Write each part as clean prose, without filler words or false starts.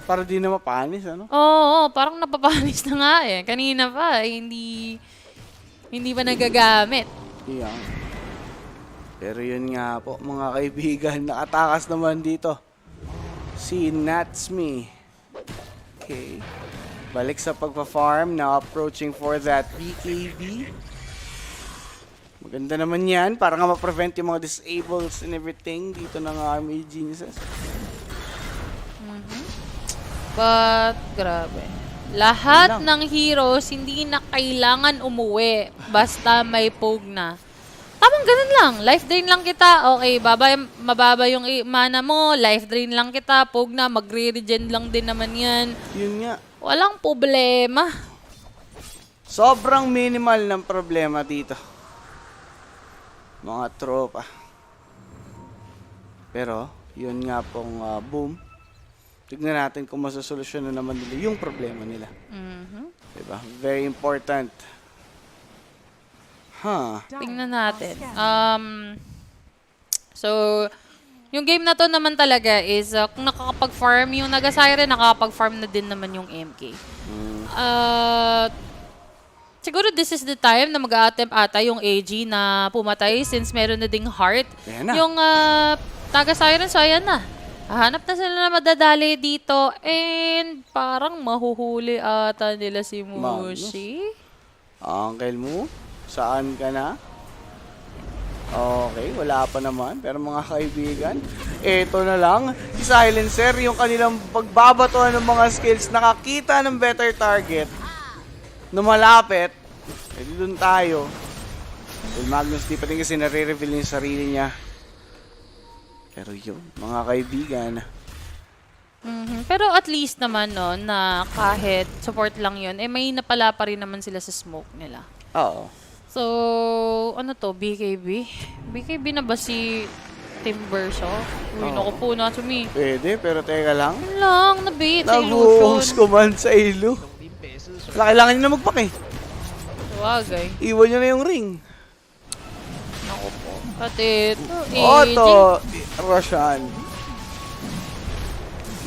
Para di na mapanis, ano? Oo, parang napapanis na nga eh. Kanina pa, hindi pa nagagamit. Yan. Pero yun nga po, mga kaibigan, nakatakas naman dito. Si Natsme. Okay. Balik sa pagpa-farm, now approaching for that BKB. Maganda naman yan, para nga ma-prevent yung mga disables and everything dito ng Army Geniuses. But, grabe. Lahat ng heroes, hindi na kailangan umuwi. Basta may poke na. Tamang ganun lang. Life drain lang kita. Okay, mababa yung mana mo. Life drain lang kita. Poke na, magre-regen lang din naman yan. Yun nga. Walang problema. Sobrang minimal ng problema dito. Mga tropa. Pero, yun nga pong boom. Tignan natin kung masasolusyon na naman nila yung problema nila. Diba? Very important. Tingnan natin. So, yung game na to naman talaga is kung nakakapag-farm yung Naga-Siren, nakakapag-farm na din naman yung MK. Siguro this is the time na mag-a-attempt ata yung AG na pumatay since meron na ding heart. Yung Naga-Siren, so ayan na. Hahanap na sila na madadali dito and parang mahuhuli ata nila si Mushi. Uncle mo, saan ka na? Okay, wala pa naman. Pero mga kaibigan, eto na lang. Si Silencer, yung kanilang pagbabatuan ng mga skills, nakakita ng better target. Numalapit. Eh, doon tayo. Well, Magnus, di pa din kasi nare-reveal yung sarili niya. Pero yun, mga kaibigan. Pero at least naman, no, na kahit support lang yun, eh may napala pa rin naman sila sa smoke nila. Oo. So, ano to, BKB? BKB na ba si Timbersaw? Uy, naku po na to me. Pwede, pero teka lang. Ano lang, nabit sa Nag-host illusion. command sa ilo. Kailangan nyo na magpake. Tawagay. Iwan nyo na yung ring. Naku po. At ito, Auto Roshan.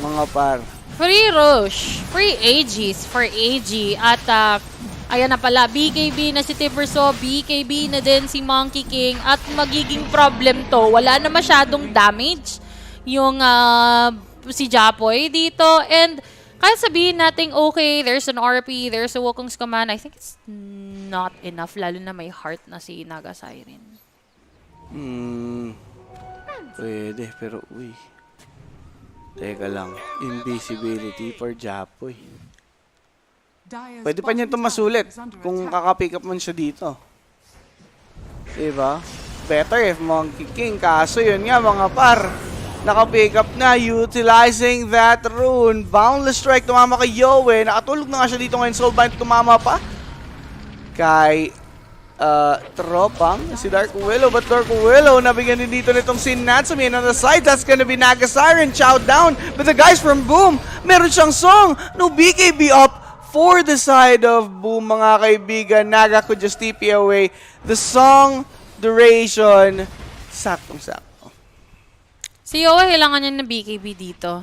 Mga par. Free Rush. Free AGs for AG. At ayan na pala, BKB na si Timbersaw, BKB na din si Monkey King. At magiging problem to. Wala na masyadong damage yung si Japoy dito. And kahit sabihin natin, okay, there's an RP, there's a Wukong's Command, I think it's not enough. Lalo na may heart na si Naga-Siren. Pwede, pero uy. Teka lang. Invisibility for Japoy. Pwede pa niya ito masulit kung kakapick up man siya dito. Diba? Better if Monkey King. Kaso yun nga mga par. Nakapick up na utilizing that rune. Boundless Strike tumama kay Yowie. Nakatulog na nga siya dito ngayon. Soulbind tumama pa kay tropang si Dark Willow, but Dark Willow nabigyan din dito nitong si Natsumi on the side. That's gonna be Naga-Siren chow down, but the guys from Boom, meron siyang song. No BKB up for the side of Boom, mga kaibigan. Naga could just TP away. The song duration, saktong-sakto. Si Yoa, kailangan niya ng BKB dito.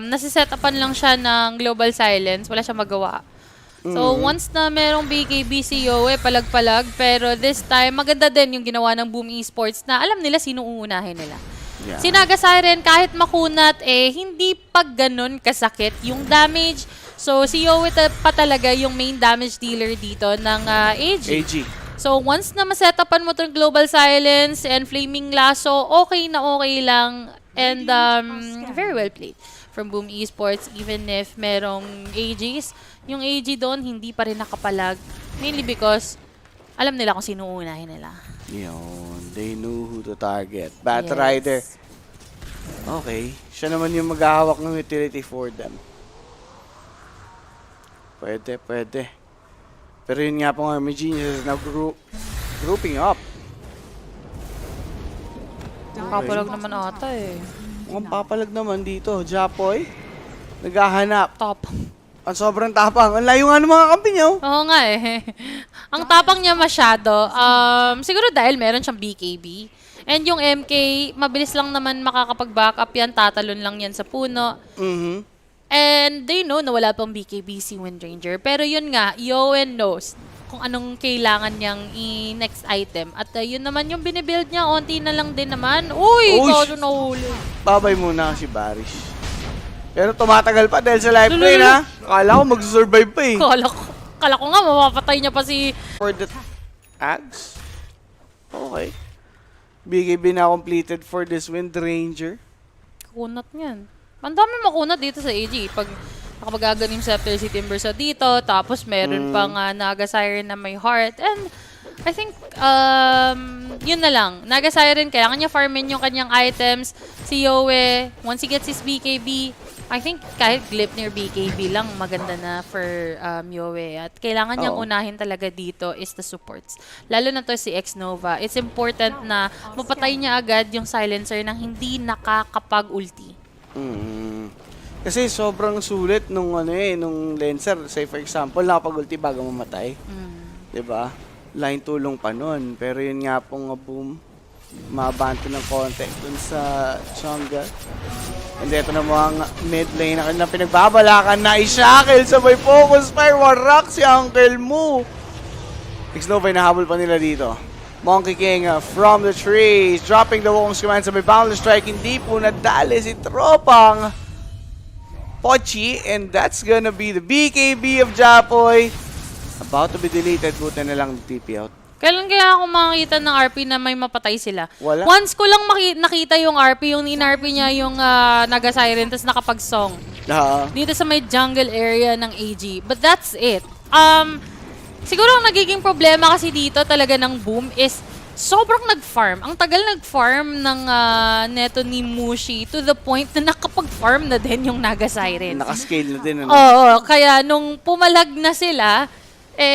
Nasi-set-upan lang siya ng Global Silence, wala siya magawa. So, once na merong BKB si Yowie, palag-palag. Pero this time, maganda din yung ginawa ng Boom Esports na alam nila sino uunahin nila. Yeah. Si Naga-Siren, kahit makunat, hindi pa ganun kasakit yung damage. So, si Yowie pa talaga yung main damage dealer dito ng AG. So, once na masetapan mo itong Global Silence and Flaming Lasso, okay na okay lang. And very well played from Boom Esports, even if merong AGs. Yung AG doon, hindi pa rin nakapalag. Mainly because, alam nila kung sino uunahin nila. Yun, they knew who to target. Batrider. Okay, siya naman yung maghahawak ng utility for them. Pwede, pwede. Pero yun nga pong Army Geniuses na grouping up. Papalag naman ata eh. Mukhang papalag naman dito. Japoy, naghahanap. Top. Ang sobrang tapang. Ang layo nga ng mga kampi niyo. Oo nga eh. Ang tapang niya masyado. Siguro dahil meron siyang BKB. And yung MK, mabilis lang naman makakapag-backup yan. Tatalon lang yan sa puno. And they know na wala pang BKB si Wind Ranger. Pero yun nga, Yowen knows kung anong kailangan niyang i-next item. At yun naman yung binibuild niya, onti na lang din naman. Uy, kaso nahuli. Babay muna si Barish. Pero tumatagal pa dahil sa life drain, ha? Akala ko mag-survive pa eh. Kala ko nga, mapapatay niya pa si... For the Ags? Okay. BKB na completed for this Wind Ranger. Kunat niyan. Ang dami makunat dito sa AG. Pag nakapag-aganim Scepter si Timber sa dito, tapos meron pang Naga Siren na may heart. And I think, yun na lang. Naga Siren, kailangan niya farmin yung kanyang items. Si Yowie, once he gets his BKB, I think kahit Gleipnir BKB lang, maganda na for Yowie. At kailangan niyang unahin talaga dito is the supports. Lalo na to si X-Nova. It's important na mapatay niya agad yung silencer nang hindi nakakapag-ulti. Kasi sobrang sulit nung nung Lancer. Say for example, nakapag-ulti bago mamatay. 'Di ba? Line tulong pa nun. Pero yun nga pong boom, mabanto ng konti dun sa jungle. And ito na mga mid lane na kanilang pinagbabalakan na i-shackle sabay focus fire. Warak si Uncle Moo. X-Nova nahabol pa nila dito. Monkey King from the trees, dropping the Wukong's command sa may boundless strike. Hindi po nadali si tropang Pochi, and that's gonna be the BKB of Japoy. About to be deleted, buta na lang TP out. Kailan kaya ako makakita ng RP na may mapatay sila? Wala. Once ko lang nakita yung RP, yung in-RP niya yung Naga Siren, tapos nakapag-song. Dito sa may jungle area ng AG. But that's it. Siguro ang nagiging problema kasi dito talaga ng boom is sobrang nag-farm. Ang tagal nag-farm ng neto ni Mushi to the point na nakapag-farm na din yung Naga Siren. Nakascale na din. Ano? Oo, kaya nung pumalag na sila, a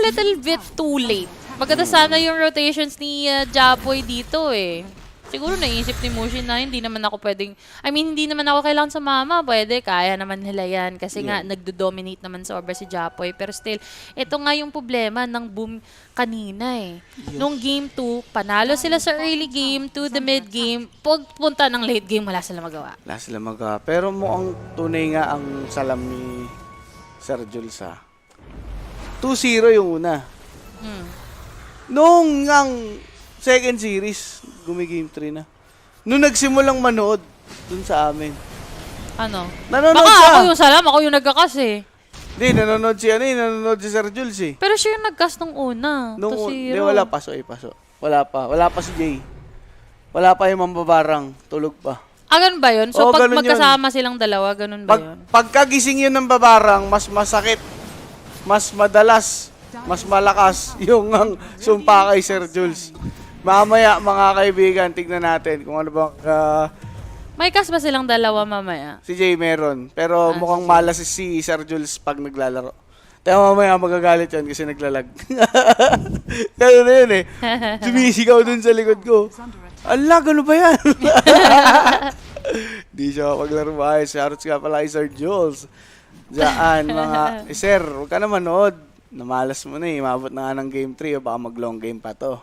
little bit too late. Maganda sana yung rotations ni Japoy dito eh. Siguro naisip ni Mushi na hindi naman ako pwedeng, hindi naman ako kailangan sa mama. Pwede, kaya naman nila yan. Kasi nga, nagdo-dominate naman sobra si Japoy. Pero still, ito nga yung problema ng boom kanina eh. Nung game 2, panalo sila sa early game to the mid game. Pagpunta ng late game, wala sila magawa. Wala sila magawa. Pero mukhang tunay nga ang salam ni Sir Jules ha. 2-0 yung una. Nung ang second series, gumi-game 3 na. Nung nagsimulang manood dun sa amin. Ano? Nanonood Baka siya. ako yung salam, ako yung nagkakas eh. Hindi, nanonood si Sir Jules eh. Pero siya yung nagkas nung una. Hindi, wala pa. Wala pa si Jay. Wala pa yung mambabarang. Tulog pa. Ganun ba yun? So, pag magkasama yun. silang dalawa, ganun ba yun? Pagkagising yun ng babarang, mas masakit, mas madalas, mas malakas yung sumpa kay Sir Jules. Mamaya, mga kaibigan, tignan natin kung ano bang... May kas ba silang dalawa mamaya? Si Jay meron. Pero mukhang malas si Sir Jules pag naglalaro. Kaya mamaya magagalit yan kasi naglalag. Kaya na yun eh. Sumisigaw dun sa likod ko. Ala, gano'n ba yan? Di siya maglaro ba? Shoutout nga pala kay Sir Jules. Diyan, mga... Sir, huwag ka na manood. Namalas mo na eh. Mabot na nga ng game 3 o baka mag-long game pa to.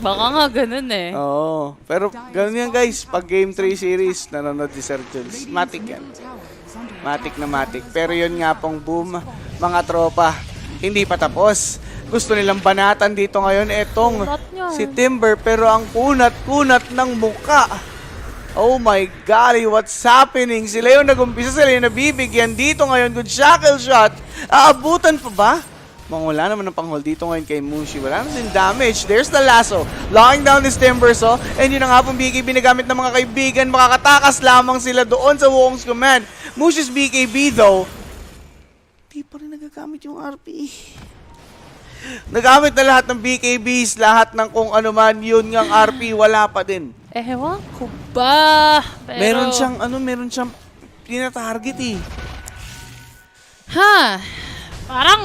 Baka nga ganun eh. Oo. Pero ganun yan guys. Pag game 3 series, nanonood si Sir Jules. Matic yan. Matic na matic. Pero yun nga pong boom, mga tropa. Hindi pa tapos. Gusto nilang banatan dito ngayon etong si Timber. Pero ang kunat-kunat ng muka. Oh my God, what's happening? Sila yung nag-umpisa, sila yung nabibigyan dito ngayon. Good shackle shot. Aabutan pa ba? Wala naman ng panghol dito ngayon kay Mushi. Wala naman din damage. There's the lasso. Locking down this Timbers, oh. And yun na nga pong BKB na gamit ng mga kaibigan. Makakatakas lamang sila doon sa Wukong's command. Mushi's BKB, though, di pa rin nagagamit yung RP. Nagamit na lahat ng BKBs, lahat ng kung ano man, yun ngang RP, wala pa din. Ewan ko ba? Pero... Meron siyang tina-target eh. Parang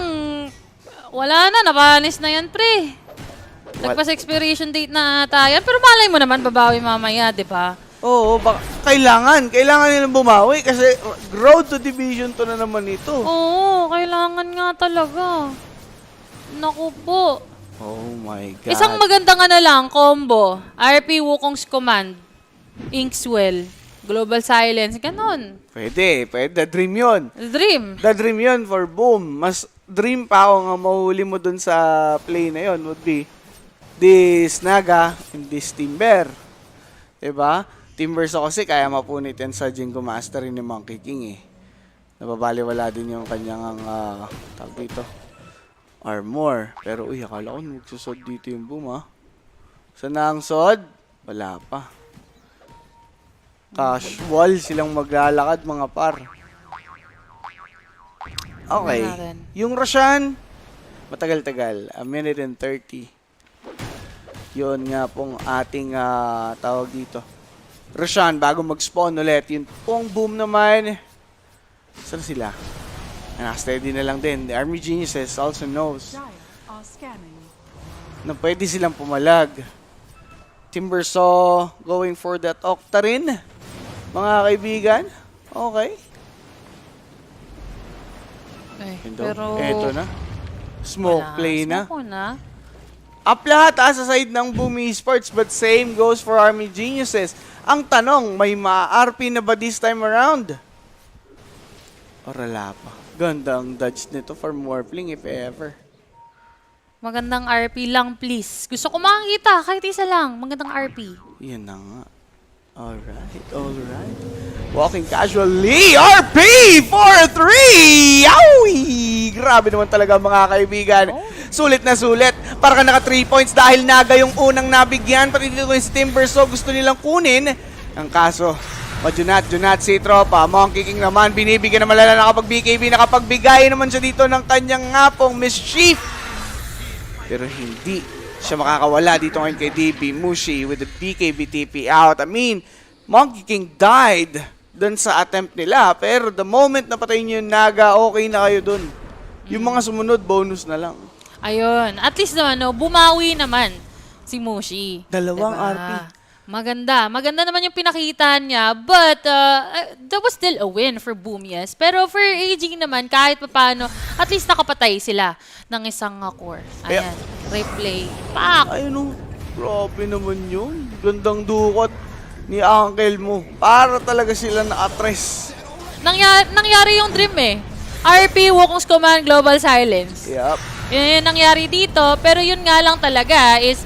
wala na, nabanis na yan, pre. Nagpas-expiration date na ata yan. Pero malay mo naman, babawi mamaya, di ba? Oo, kailangan nilang bumawi kasi road to division to na naman ito. Oo, kailangan nga talaga. Naku po. Oh my God. Isang magandang lang, combo. RP Wukong's command. Inkswell. Global Silence, ganon. Pwede. The dream yun. Dream. The dream yun for Boom. Mas dream pa ako nga mahuli mo dun sa play na yun would be this Naga and this Timber. Diba? Timbers ako kasi kaya mapunit yan sa Jingo Mastery ni Monkey King eh. Nababaliwala din yung kanyang tawag dito, armor. Pero uy, akala ko magsusod dito yung Boom ha. Saan na ang sod? Wala pa. Casual silang maglalakad mga par. Okay. Yung Roshan, matagal-tagal. 1 minute and 30. Yun nga pong ating tawag dito. Roshan, bago mag-spawn ulit. Yung pong Boom naman. Saan sila? Steady na lang din. The Army Geniuses also knows na pwede silang pumalag. Timbersaw going for that Octarine. Mga kaibigan. Okay. Pero eto na. Smoke play na. Smoke na. Up lahat sa side ng Boom Esports, but same goes for Army Geniuses. Ang tanong, may ma-RP na ba this time around? Or wala pa? Gandang dodge nito for Morphling if ever. Magandang RP lang, please. Gusto ko makakita, kahit isa lang. Magandang RP. Yan na nga. Alright. Walking casually, RP 4-3! Yowie! Grabe naman talaga mga kaibigan. Sulit na sulit. Para ka naka 3 points dahil Naga yung unang nabigyan. Pati dito yung Timbersaw gusto nilang kunin. Ang kaso, Junat si tropa. Monkey King naman, binibigyan naman lala nakapag-BKB. Nakapagbigay naman siya dito ng kanyang ngapong mischief. Pero hindi siya makakawala dito ngayon kay DP Mushi with the BKB TP out. I mean, Monkey King died dun sa attempt nila. Pero the moment na patayin niyo yung Naga, okay na kayo dun. Yung mga sumunod, bonus na lang. Ayun. At least naman, no, bumawi naman si Mushi. Dalawang diba? RP. Maganda. Maganda naman yung pinakita niya. But, that was still a win for Boom, yes. Pero for AG naman, kahit paano, at least nakapatay sila ng isang core. Ayan. Replay. Pak! Ayun o. Grabe naman yun. Gandang dukot ni uncle mo. Para talaga sila na-atres. Nangyari yung dream eh. RP, Wukong's Command, Global Silence. Yep. Yun yung nangyari dito. Pero yun nga lang talaga is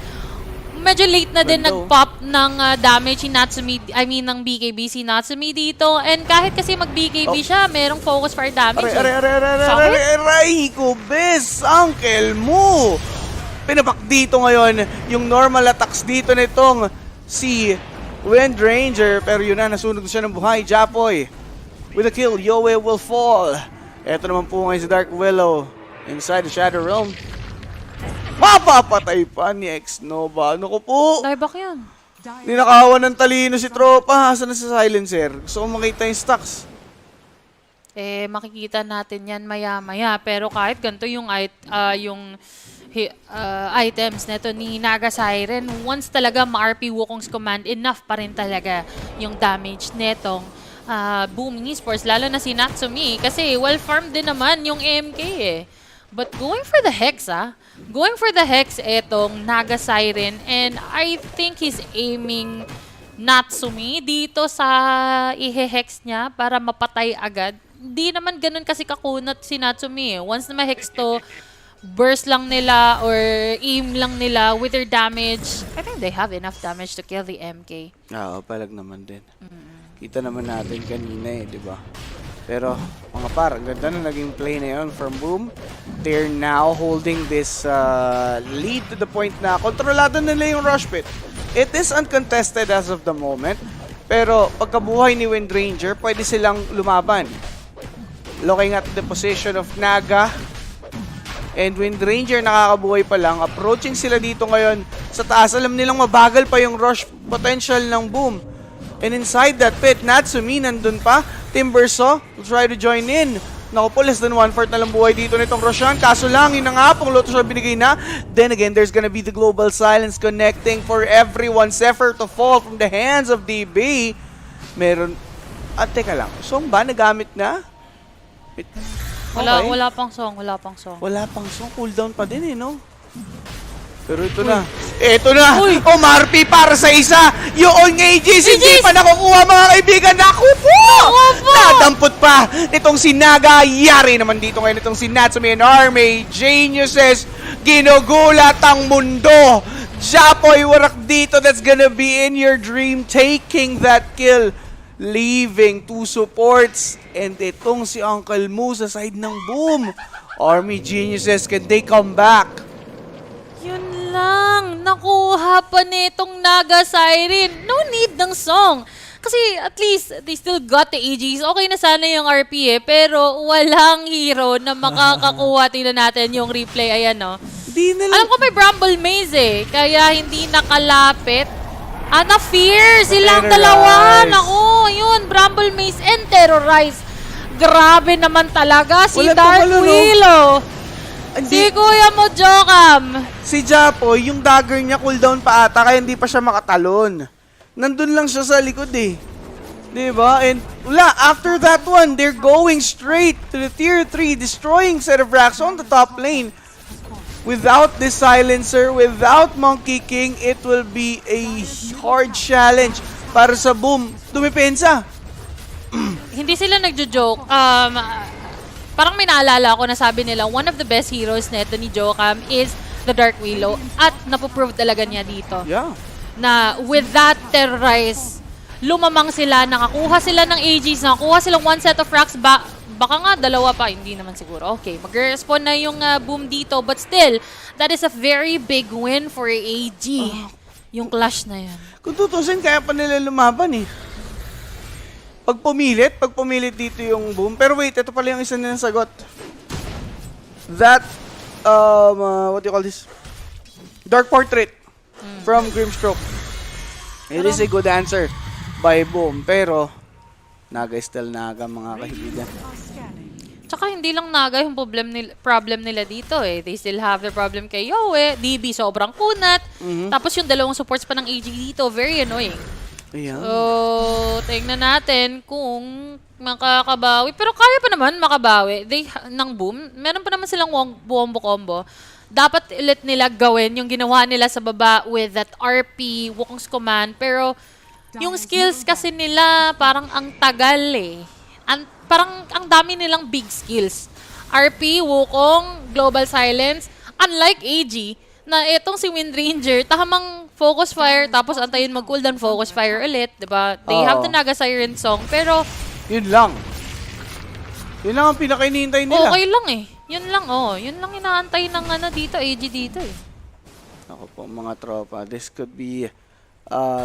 medyo late na din nag-pop ng damage si Natsumi, ng BKB si Natsumi dito. And kahit kasi mag-BKB siya, merong focus fire damage. Aray ko, bes! Uncle mo! Pinapak dito ngayon yung normal attacks dito nitong si Wind Ranger. Pero yun na, nasunog siya ng buhay. Japoy with a kill. Yowie will fall. Ito naman po ngayon si Dark Willow inside the Shadow Realm. Mapapatay pa ni X-Nova. Ano ko po? Dieback yan. Ninakawan ng talino si tropa. Hasan na sa silencer. Gusto ko makita yung stocks. Makikita natin yan maya-maya. Pero kahit ganito yung items neto ni Naga Siren, once talaga ma-RP Wukong's Command, enough pa rin talaga yung damage netong Boom Esports. Lalo na si Natsumi. Kasi well-farmed din naman yung AMK eh. But going for the Hex, going for the Hex etong Naga Siren, and I think he's aiming Natsumi dito sa i-hex niya para mapatay agad. Hindi naman ganun kasi kakunat si Natsumi eh. Once na ma-hex to, burst lang nila or aim lang nila with their damage. I think they have enough damage to kill the MK. Oo, palag naman din. Kita naman natin kanina eh, di ba? Pero, mga par, ganda na naging play na yun from Boom. They're now holding this lead to the point na kontrolado nila yung rush pit. It is uncontested as of the moment. Pero, pagkabuhay ni Wind Ranger, pwede silang lumaban. Looking at the position of Naga and Wind Ranger, nakakabuhay pa lang. Approaching sila dito ngayon sa taas. Alam nilang mabagal pa yung rush potential ng Boom. And inside that pit, Natsumi nandun pa. Timbersaw will try to join in. Naku po, less than 1/4 na lang buhay dito nitong Roshan. Kaso lang, yun na nga pong Lotus Orb binigay na. Then again, there's gonna be the Global Silence connecting for everyone's effort to fall from the hands of DB. Meron... teka lang. Song ba? Nagamit na? Wala pang song. Wala pang song. Cooldown pa din eh, no? Pero ito na. Ito na. Uy. Marpi para sa isa. Yung Aegis, hindi Aegis! pa nakukuha mga kaibigan. Naku po! Nadampot pa. Itong si Naga. Yari naman dito ngayon itong si Natsume and Army. Geniuses. Ginugulat ang mundo. Japoy warak dito. That's gonna be in your dream. Taking that kill. Leaving 2 supports. And itong si Uncle Moo sa side ng Boom. Army Geniuses, can they come back? Yun lang. Nakuha pa nitong Naga Siren. No need ng song. Kasi at least they still got the AGs. Okay na sana yung RP pero walang hero na makakakuha. Tingnan natin yung replay. Ayan, no? Di na lang. Alam ko may Bramble Maze kaya hindi nakalapit. Na-fear silang dalawa. Naku, yun. Bramble Maze and Terrorize. Grabe naman talaga si Wala Dark pang ano, no? Willow. Hindi. Si Kuya mo, Jokam. Si Japoy, yung dagger niya cooldown pa ata kaya hindi pa siya makatalon. Nandun lang siya sa likod eh. Diba? And wala, after that one, they're going straight to the tier 3, destroying set of racks on the top lane. Without this silencer, without Monkey King, it will be a hard challenge para sa Boom. Dumipensa. Hindi sila nagjo-joke. Parang may naalala ako na sabi nila, one of the best heroes neto ni Jokam is the Dark Willow. At napoprove talaga niya dito. Yeah. Na with that Terrorize, lumamang sila, nakakuha sila ng AGs, nakakuha silang one set of racks, baka nga dalawa pa, hindi naman siguro. Okay, mag-respawn na yung Boom dito, but still, that is a very big win for AG. Yung clash na yan. Kung tutusin, kaya pa nila lumaban eh. Pag pumilit dito yung Boom. Pero wait, ito pala yung isa nilang sagot. That, what do you call this? Dark Portrait from Grimstroke. It is a good answer by Boom. Pero, Naga is still Naga, mga kaibigan. Tsaka hindi lang Naga yung problem nila dito eh. They still have the problem kay Yowie. DB sobrang kunat. Tapos yung dalawang supports pa ng AG dito, very annoying. Ayan. So, tingnan natin kung makakabawi. Pero kaya pa naman makabawi. Ng Boom, meron pa naman silang buombo combo. Dapat ulit nila gawin yung ginawa nila sa baba with that RP, Wukong's Command. Pero yung skills kasi nila parang ang tagal eh. Parang ang dami nilang big skills. RP, Wukong, Global Silence. Unlike AG, na itong si Wind Ranger, tamang focus fire, tapos antayin mag-cooldown, focus fire ulit, diba? They have the Naga Siren song, pero Yun lang. Yun lang ang pinaka-inihintay nila. okay lang eh. Yun lang, yun lang inaantay ng dito, AG dito eh. Ako po mga tropa, this could be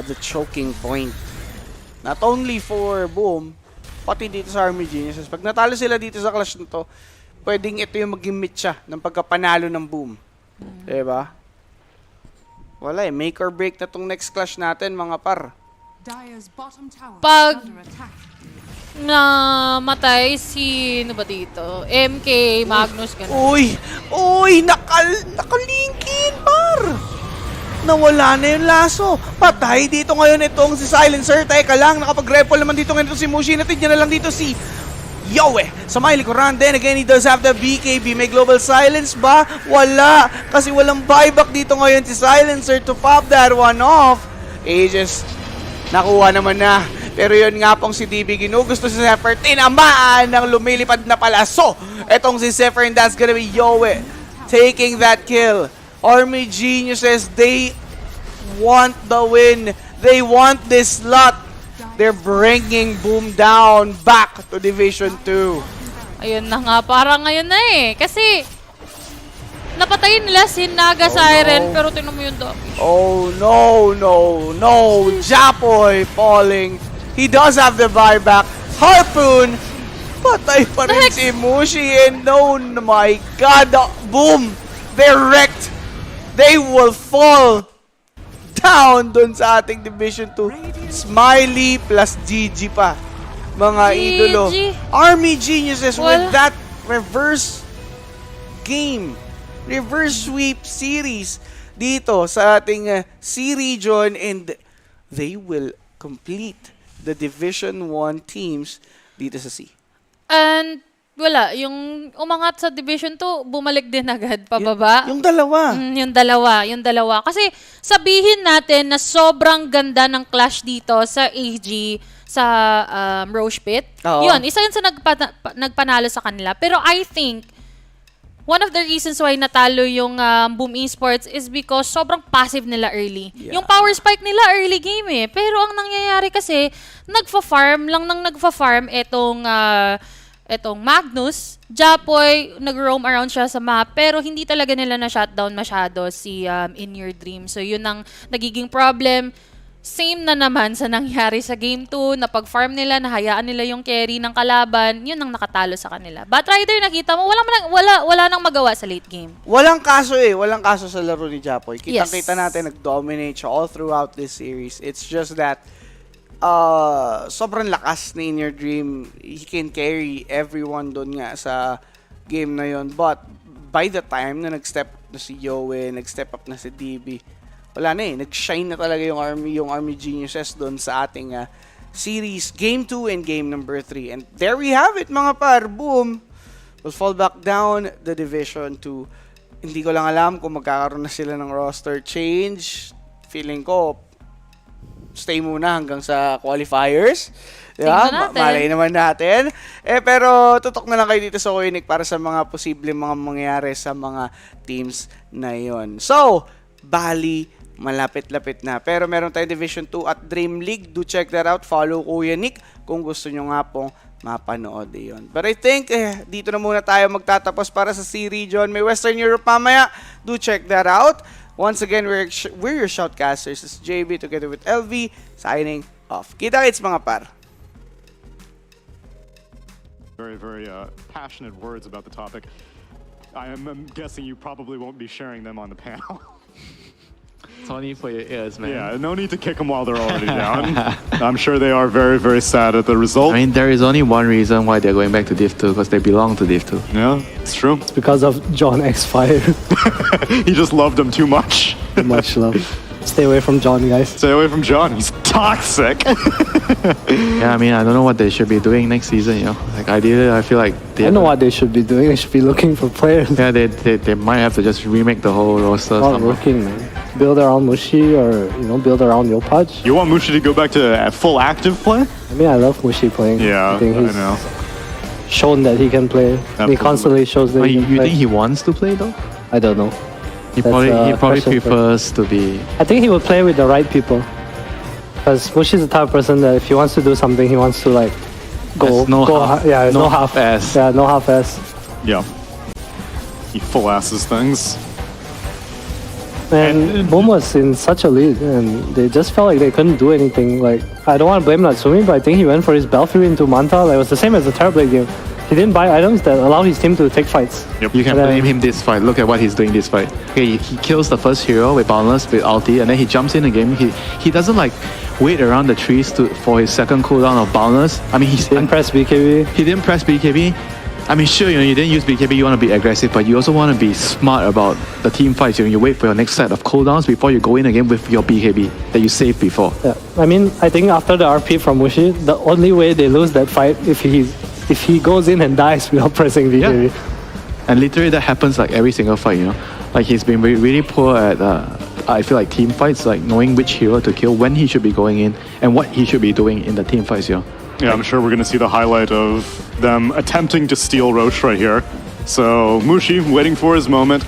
the choking point. Not only for Boom, pati dito sa Army Geniuses. Pag natalo sila dito sa clash na to, pwedeng ito yung maging siya ng pagkapanalo ng Boom. Diba? Wala eh, make or break na tong next clash natin mga par. Pag namatay si, ba dito? MK, Magnus, gano'n. Uy, nakalingkin par! Nawala na yung laso. Patay dito ngayon itong si Silencer. Teka lang, nakapag-repol naman dito ngayon itong si Mushi. Natin niya na lang dito si Yowie sa may likuran. Then again, he does have the BKB. May global silence ba? Wala. Kasi walang buyback dito ngayon si Silencer to pop that one off. Aegis, nakuha naman na. Pero yun nga pong si DB ginugusto si Zephyr. Tinamaan ng lumilipad na palaso. Etong si Zephyr and that's gonna be Yowie taking that kill. Army Geniuses, they want the win. They want this slot. They're bringing Boom down back to Division 2. Ayun na nga, parang ngayon na eh. Kasi, napatayin nila si Naga Siren, no. pero tingnan mo yung damage. Oh no. Japoy falling. He does have the buyback. Harpoon. Patay pa rin si Mushi. And no, my God. Boom. They're wrecked. They will fall down dun sa ating Division 2. Smiley plus GG pa. Mga idolo. Army Geniuses with that reverse game. Reverse sweep series dito sa ating C region and they will complete the Division 1 teams dito sa C. And Wala. Yung umangat sa Division 2, bumalik din agad pababa. Yung dalawa. Yung dalawa. Kasi sabihin natin na sobrang ganda ng clash dito sa AG, sa Roche Pit. Oo. Yun, isa yun sa nagpanalo sa kanila. Pero I think, one of the reasons why natalo yung Boom Esports is because sobrang passive nila early. Yeah. Yung power spike nila early game eh. Pero ang nangyayari kasi, nagfa-farm etong Magnus, Japoy, nag-roam around siya sa map, pero hindi talaga nila na-shutdown masyado si In Your Dream. So, yun ang nagiging problem. Same na naman sa nangyari sa Game 2, na pag-farm nila, nahayaan nila yung carry ng kalaban, yun ang nakatalo sa kanila. Batrider, nakita mo, wala nang magawa sa late game. Walang kaso sa laro ni Japoy. Kitang-kita natin, nag-dominate siya all throughout this series. It's just that, sobrang lakas ni In Your Dream. He can carry everyone doon nga sa game na yon. But by the time na nag-step na si Yowie, nag-step up na si DB, wala na eh. Nag-shine na talaga yung Army Geniuses doon sa ating series. Game 2 and game number 3. And there we have it, mga par. Boom! Will fall back down the Division 2. Hindi ko lang alam kung magkakaroon na sila ng roster change. Feeling ko, stay muna hanggang sa qualifiers. Diba? Malay naman natin. Pero tutok na lang kayo dito sa Koinik para sa mga posibleng mga mangyayari sa mga teams na yon. So, bali, malapit-lapit na. Pero meron tayong Division 2 at Dream League. Do check that out. Follow Kuya Nick kung gusto nyo nga pong mapanood yon. But I think, dito na muna tayo magtatapos para sa C-Region. May Western Europe mamaya. Do check that out. Once again, we're your shoutcasters. This is JB together with LV, signing off. Kita-kits mga par. Very, very passionate words about the topic. I'm guessing you probably won't be sharing them on the panel. It's only for your ears, man. Yeah, no need to kick them while they're already down. I'm sure they are very, very sad at the result. I mean, there is only one reason why they're going back to Div 2, because they belong to Div 2. Yeah, it's true. It's because of John X-Fire. He just loved him too much. Too much love. Stay away from John, guys. Stay away from John. He's toxic. Yeah, I mean, I don't know what they should be doing next season, you know. Like, ideally, I feel like I know what they should be doing. They should be looking for players. Yeah, they might have to just remake the whole roster. Not somehow. working, man. Build around Mushi or, build around Yopaj. You want Mushi to go back to full active play? I mean, I love Mushi playing. Yeah, I think he's know. shown that he can play. He constantly shows that But he can you play. think he wants to play, though? I don't know. He That's probably, a he probably question for- prefers to be... I think he will play with the right people. Because Mushi's the type of person that if he wants to do something, he wants to like go. There's no go half- yeah, no no half half-ass. Yeah, no half-ass. Yeah. He full asses things. And Boom was in such a lead, and they just felt like they couldn't do anything. Like, I don't want to blame Natsumi, but I think he went for his Belfry into Manta. Like, it was the same as the Terrorblade game. He didn't buy items that allow his team to take fights. Yep. You can And then- blame him this fight. Look at what he's doing this fight. Okay, he kills the first hero with Boundless, with ulti, and then he jumps in the game. He doesn't like wait around the trees for his second cooldown of Boundless. I mean, Didn't press BKB. he didn't press BKB. I mean, sure, you didn't use BKB, you want to be aggressive, but you also want to be smart about the team fights. You wait for your next set of cooldowns before you go in again with your BKB that you saved before. Yeah, I mean, I think after the RP from Mushi, the only way they lose that fight if he goes in and dies without pressing BKB. Yeah. And literally that happens like every single fight, Like he's been really poor at, I feel like, team fights, like knowing which hero to kill, when he should be going in, and what he should be doing in the team fights, Yeah, I'm sure we're going to see the highlight of them attempting to steal Roche right here. So Mushi waiting for his moment,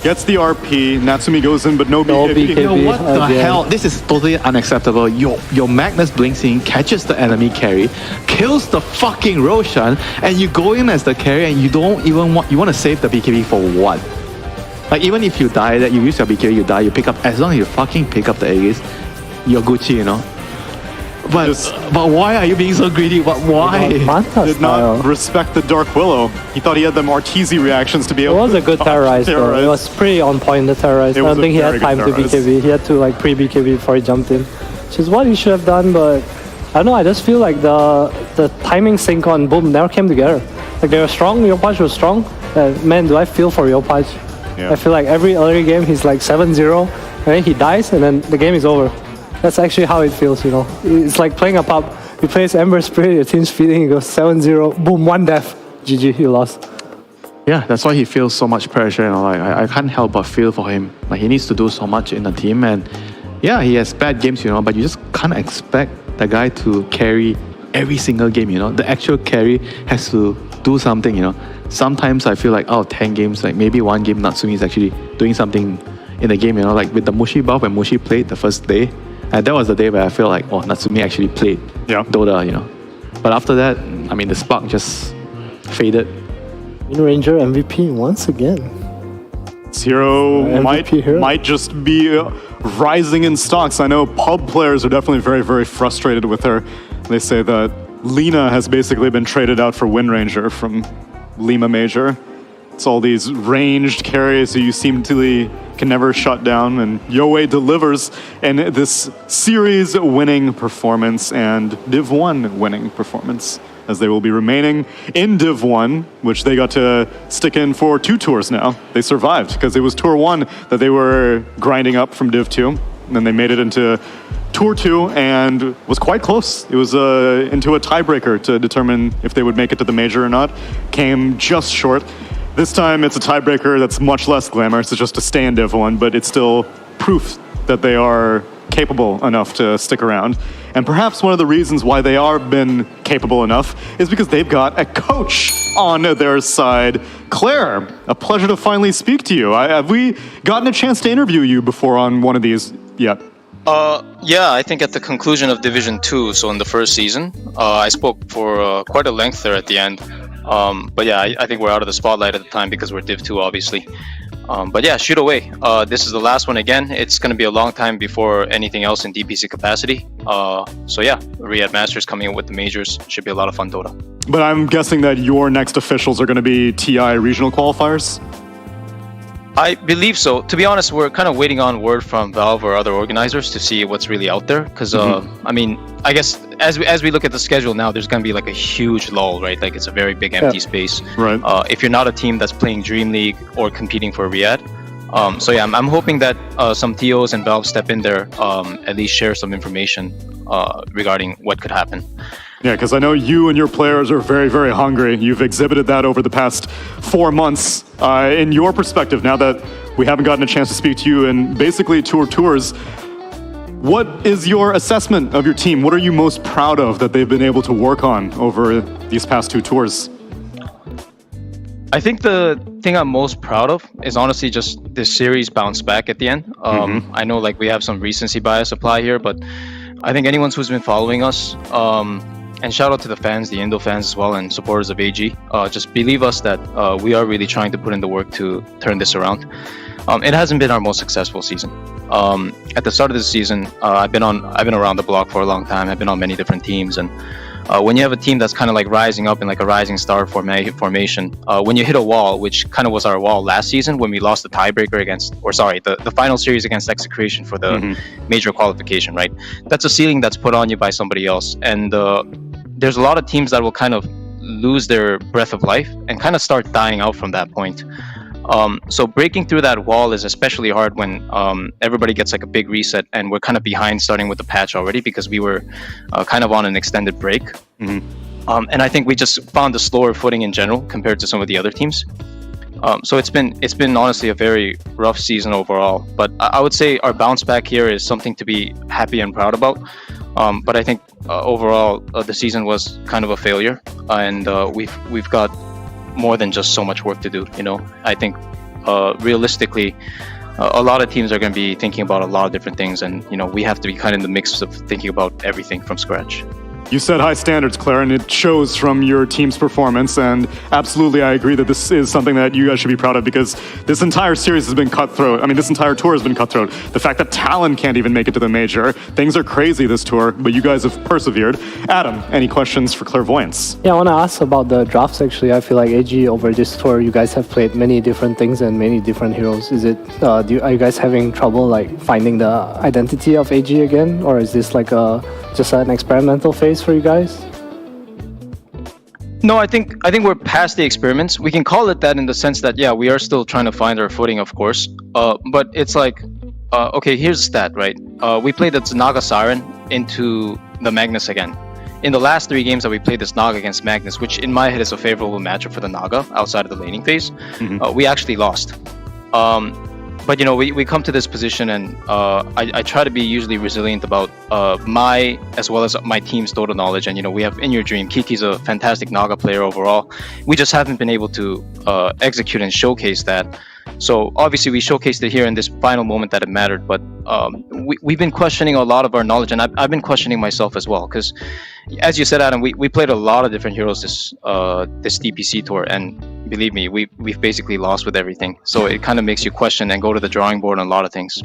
gets the RP, Natsumi goes in, but no No BKB. BKB. What the Again. hell? This is totally unacceptable. Your Magnus blinks in, catches the enemy carry, kills the fucking Roshan, and you go in as the carry and you don't even want to save the BKB for what? Like, even if you die, that you use your BKB, you die, you pick up, as long as you fucking pick up the Aegis, you're Gucci, But why are you being so greedy? Why? Manta Did style. not respect the Dark Willow. He thought he had them Arteezy reactions to be It able was to a good terrorize, though. It was pretty on point, the terrorize. I It was don't a think he very had time good to terrorize. BKB. He had to like pre-BKB before he jumped in, which is what he should have done, but I don't know, I just feel like the timing sync on Boom never came together. Like, they were strong, Yopaj was strong. Man, do I feel for Yopaj. Yeah. I feel like every early game he's like 7-0, and then he dies, and then the game is over. That's actually how it feels, It's like playing a pub. He plays Ember Spirit, your team's feeding, he goes 7-0, boom, one death. GG, you lost. Yeah, that's why he feels so much pressure. I can't help but feel for him. Like, he needs to do so much in the team, and yeah, he has bad games, but you just can't expect the guy to carry every single game. The actual carry has to do something. Sometimes I feel like 10 games, like maybe one game Natsumi is actually doing something in the game. Like with the Mushi buff when Mushi played the first day, and that was the day where I feel like Natsumi actually played Dota. But after that, I mean, the spark just faded. Wind Ranger MVP once again. This hero MVP hero. might just be rising in stocks. I know pub players are definitely very, very frustrated with her. They say that Lina has basically been traded out for Wind Ranger from Lima Major. It's all these ranged carries who you seem to can never shut down, and Yoei delivers in this series winning performance and Div 1 winning performance, as they will be remaining in Div 1, which they got to stick in for 2 tours now. They survived, because it was Tour 1 that they were grinding up from Div 2, and then they made it into Tour 2 and was quite close. It was into a tiebreaker to determine if they would make it to the major or not. Came just short. This time it's a tiebreaker that's much less glamorous. It's just to stay in Div 1, but it's still proof that they are capable enough to stick around. And perhaps one of the reasons why they are been capable enough is because they've got a coach on their side. Claire, a pleasure to finally speak to you. Have we gotten a chance to interview you before on one of these yet? Yeah, I think at the conclusion of Division 2, so in the first season, I spoke for quite a length there at the end. But yeah, I think we're out of the spotlight at the time because we're Div 2, obviously. But yeah, shoot away. This is the last one again. It's going to be a long time before anything else in DPC capacity. So yeah, Riyadh Masters coming in with the majors. Should be a lot of fun Dota. But I'm guessing that your next officials are going to be TI regional qualifiers? I believe so. To be honest, we're kind of waiting on word from Valve or other organizers to see what's really out there. Because, I mean, I guess as we look at the schedule now, there's going to be like a huge lull, right? Like it's a very big empty space. Right. If you're not a team that's playing Dream League or competing for Riyadh. So yeah, I'm hoping that some TOs and Valve step in there, at least share some information regarding what could happen. Yeah, because I know you and your players are very, very hungry. You've exhibited that over the past 4 months. In your perspective, now that we haven't gotten a chance to speak to you in basically tours, what is your assessment of your team? What are you most proud of that they've been able to work on over these past 2 tours? I think the thing I'm most proud of is honestly just this series bounce back at the end. I know like we have some recency bias apply here, but I think anyone who's been following us, and shout out to the fans, the Indo fans as well, and supporters of AG. Just believe us that we are really trying to put in the work to turn this around. It hasn't been our most successful season. At the start of the season, I've been around the block for a long time. I've been on many different teams, and when you have a team that's kind of like rising up in like a rising star formation, when you hit a wall, which kind of was our wall last season when we lost the tiebreaker the final series against Execration for the major qualification, right? That's a ceiling that's put on you by somebody else, and there's a lot of teams that will kind of lose their breath of life and kind of start dying out from that point. So breaking through that wall is especially hard when everybody gets like a big reset and we're kind of behind starting with the patch already because we were kind of on an extended break. And I think we just found a slower footing in general compared to some of the other teams. So it's been honestly a very rough season overall. But I would say our bounce back here is something to be happy and proud about. But I think overall the season was kind of a failure, and we've got more than just so much work to do. I think realistically, a lot of teams are going to be thinking about a lot of different things, and we have to be kind of in the mix of thinking about everything from scratch. You set high standards, Claire, and it shows from your team's performance, and absolutely I agree that this is something that you guys should be proud of because this entire series has been cutthroat. I mean, this entire tour has been cutthroat. The fact that Talon can't even make it to the major, things are crazy this tour, but you guys have persevered. Adam, any questions for Clairvoyance? Yeah, I want to ask about the drafts actually. I feel like AG over this tour, you guys have played many different things and many different heroes. Is it, are you guys having trouble like finding the identity of AG again? Or is this like just an experimental phase for you guys? No, I think we're past the experiments. We can call it that in the sense that yeah, we are still trying to find our footing, of course. But it's like, okay, here's a stat, right? We played the Naga Siren into the Magnus again, in the last 3 games that we played this Naga against Magnus, which in my head is a favorable matchup for the Naga outside of the laning phase, we actually lost. But we come to this position, and I try to be usually resilient about my as well as my team's total knowledge. And we have In Your Dream. Kiki's a fantastic Naga player overall. We just haven't been able to execute and showcase that. So obviously we showcased it here in this final moment that it mattered. But we've been questioning a lot of our knowledge, and I've been questioning myself as well. Because as you said, Adam, we played a lot of different heroes this DPC tour, and believe me, we've basically lost with everything. So it kind of makes you question and go to the drawing board on a lot of things.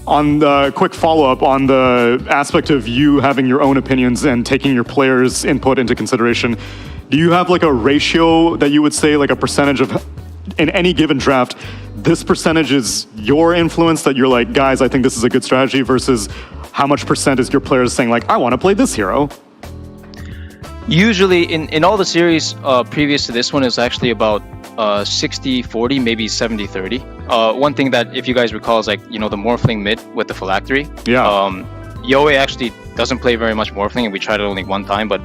On the quick follow-up on the aspect of you having your own opinions and taking your players' input into consideration, do you have like a ratio that you would say, like a percentage of, in any given draft, this percentage is your influence that you're like, guys, I think this is a good strategy, versus how much percent is your players saying like, I want to play this hero? Usually in all the series previous to this one is actually about 60-40, maybe 70-30. One thing that, if you guys recall, is like, the Morphling mid with the Phylactery. Yeah. Yoe actually doesn't play very much Morphling, and we tried it only one time, but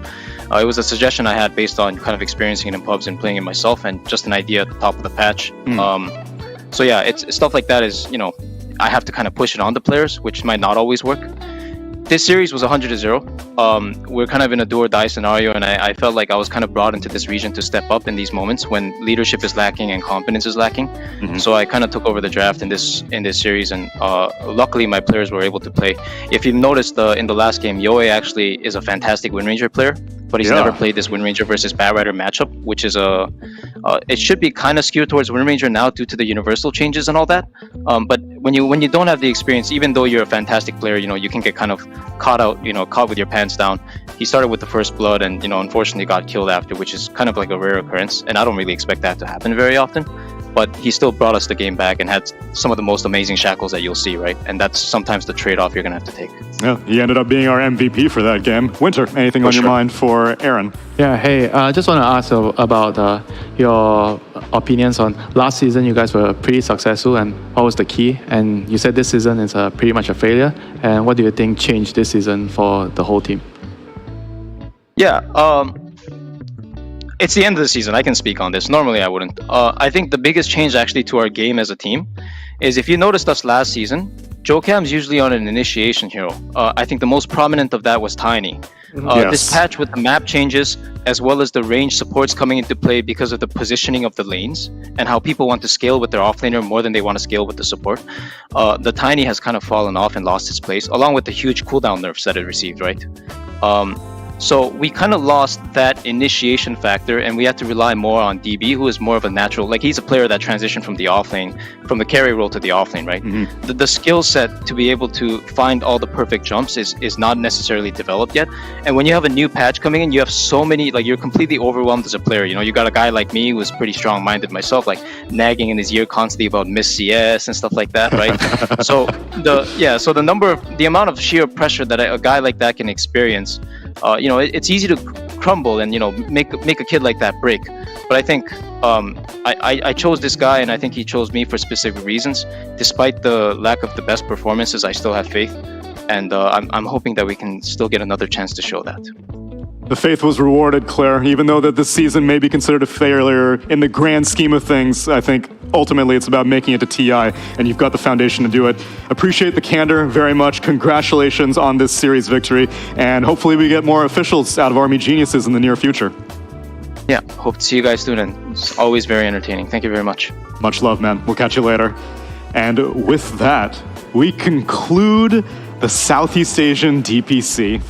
it was a suggestion I had based on kind of experiencing it in pubs and playing it myself, and just an idea at the top of the patch. So yeah, it's stuff like that is, I have to kind of push it on the players, which might not always work. This series was 100-0. We're kind of in a do or die scenario, and I felt like I was kind of brought into this region to step up in these moments when leadership is lacking and confidence is lacking. So I kind of took over the draft in this series, and luckily my players were able to play. If you've noticed, in the last game, Yoe actually is a fantastic Wind Ranger player, but he's never played this Wind Ranger versus Bat Rider matchup, which is it should be kind of skewed towards Wind Ranger now due to the universal changes and all that. But when you don't have the experience, even though you're a fantastic player, you can get kind of caught with your pants down. He started with the first blood, and unfortunately got killed after, which is kind of like a rare occurrence, and I don't really expect that to happen very often. But he still brought us the game back and had some of the most amazing shackles that you'll see, right? And that's sometimes the trade-off you're gonna have to take. Yeah, he ended up being our MVP for that game. Winter, anything on your mind for Aaron? Yeah, hey, I just want to ask about your opinions on last season. You guys were pretty successful, and what was the key? And you said this season is pretty much a failure. And what do you think changed this season for the whole team? Yeah, it's the end of the season. I can speak on this. Normally I wouldn't. I think the biggest change actually to our game as a team is, if you noticed us last season, Jocam's usually on an initiation hero. I think the most prominent of that was Tiny. This patch with the map changes, as well as the range supports coming into play because of the positioning of the lanes and how people want to scale with their offlaner more than they want to scale with the support. The Tiny has kind of fallen off and lost its place, along with the huge cooldown nerfs that it received, right? So we kind of lost that initiation factor, and we had to rely more on DB, who is more of a natural, like he's a player that transitioned from the offlane, from the carry role to the offlane, right? The skill set to be able to find all the perfect jumps is not necessarily developed yet. And when you have a new patch coming in, you have so many, like you're completely overwhelmed as a player. You got a guy like me who was pretty strong-minded myself, like nagging in his ear constantly about miss CS and stuff like that, right? So the amount of sheer pressure that a guy like that can experience, it's easy to crumble and make a kid like that break. But I think I chose this guy, and I think he chose me for specific reasons. Despite the lack of the best performances, I still have faith, and I'm hoping that we can still get another chance to show that. The faith was rewarded, Claire. Even though that this season may be considered a failure in the grand scheme of things, I think ultimately it's about making it to TI, and you've got the foundation to do it. Appreciate the candor very much. Congratulations on this series victory, and hopefully we get more officials out of Army Geniuses in the near future. Yeah, hope to see you guys soon, and it's always very entertaining. Thank you very much. Much love, man. We'll catch you later. And with that, we conclude the Southeast Asian DPC.